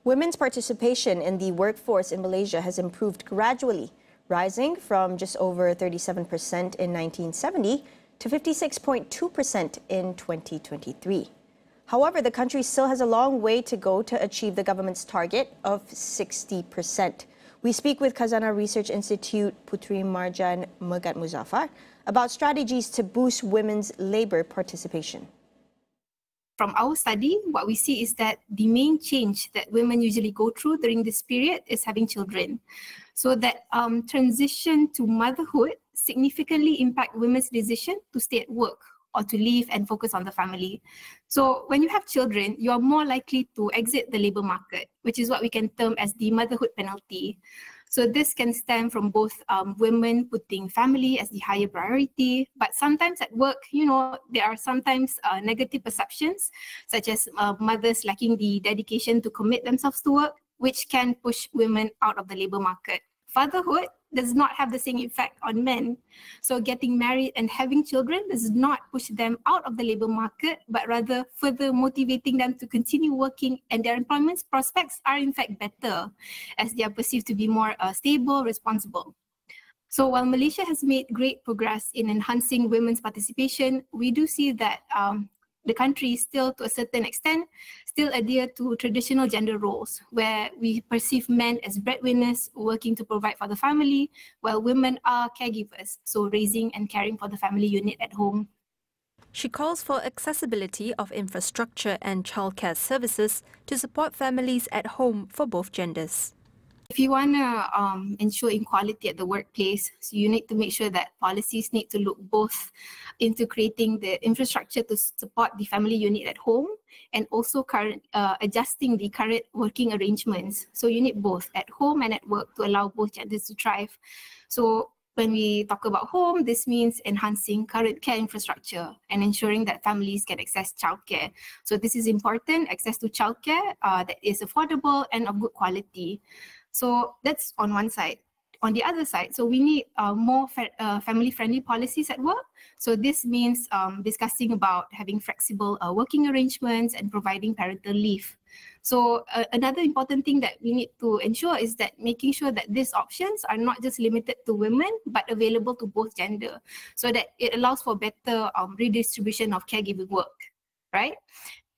Women's participation in the workforce in Malaysia has improved gradually, rising from just over 37% in 1970 to 56.2% in 2023. However, the country still has a long way to go to achieve the government's target of 60%. We speak with Khazanah Research Institute Puteri, Marjan, Megat, Muzafar about strategies to boost women's labour participation. From our study, what we see is that the main change that women usually go through during this period is having children. So that transition to motherhood significantly impact women's decision to stay at work or to leave and focus on the family. So when you have children, you are more likely to exit the labour market, which is what we can term as the motherhood penalty. So this can stem from both women putting family as the higher priority, but sometimes at work, there are sometimes negative perceptions, such as mothers lacking the dedication to commit themselves to work, which can push women out of the labour market. Fatherhood does not have the same effect on men. So getting married and having children does not push them out of the labour market, but rather further motivating them to continue working, and their employment prospects are in fact better as they are perceived to be more stable, responsible. So while Malaysia has made great progress in enhancing women's participation, we do see that the country still, to a certain extent, still adhere to traditional gender roles, where we perceive men as breadwinners working to provide for the family, while women are caregivers, so raising and caring for the family unit at home. She calls for accessibility of infrastructure and childcare services to support families at home for both genders. If you want to ensure equality at the workplace, so you need to make sure that policies need to look both into creating the infrastructure to support the family unit at home and also adjusting the current working arrangements. So you need both at home and at work to allow both genders to thrive. So when we talk about home, this means enhancing current care infrastructure and ensuring that families can access childcare. So this is important, access to childcare that is affordable and of good quality. So that's on one side. On the other side, so we need more family-friendly policies at work. So this means discussing about having flexible working arrangements and providing parental leave. So another important thing that we need to ensure is that making sure that these options are not just limited to women, but available to both gender, so that it allows for better redistribution of caregiving work, right?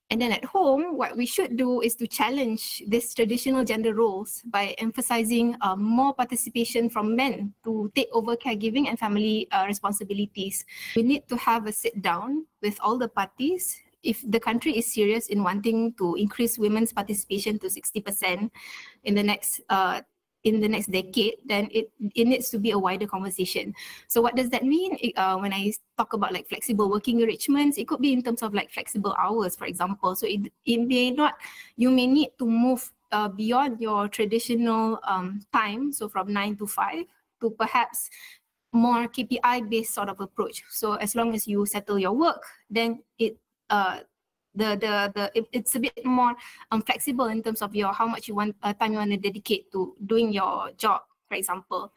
And then at home, what we should do is to challenge these traditional gender roles by emphasizing more participation from men to take over caregiving and family responsibilities. We need to have a sit down with all the parties. If the country is serious in wanting to increase women's participation to 60% in the next decade, then it needs to be a wider conversation. So what does that mean? When I talk about like flexible working arrangements, it could be in terms of like flexible hours, for example. So you may need to move beyond your traditional time, so from 9 to 5 to perhaps more KPI-based sort of approach. So as long as you settle your work, then it's a bit more flexible in terms of how much time you want to dedicate to doing your job, for example.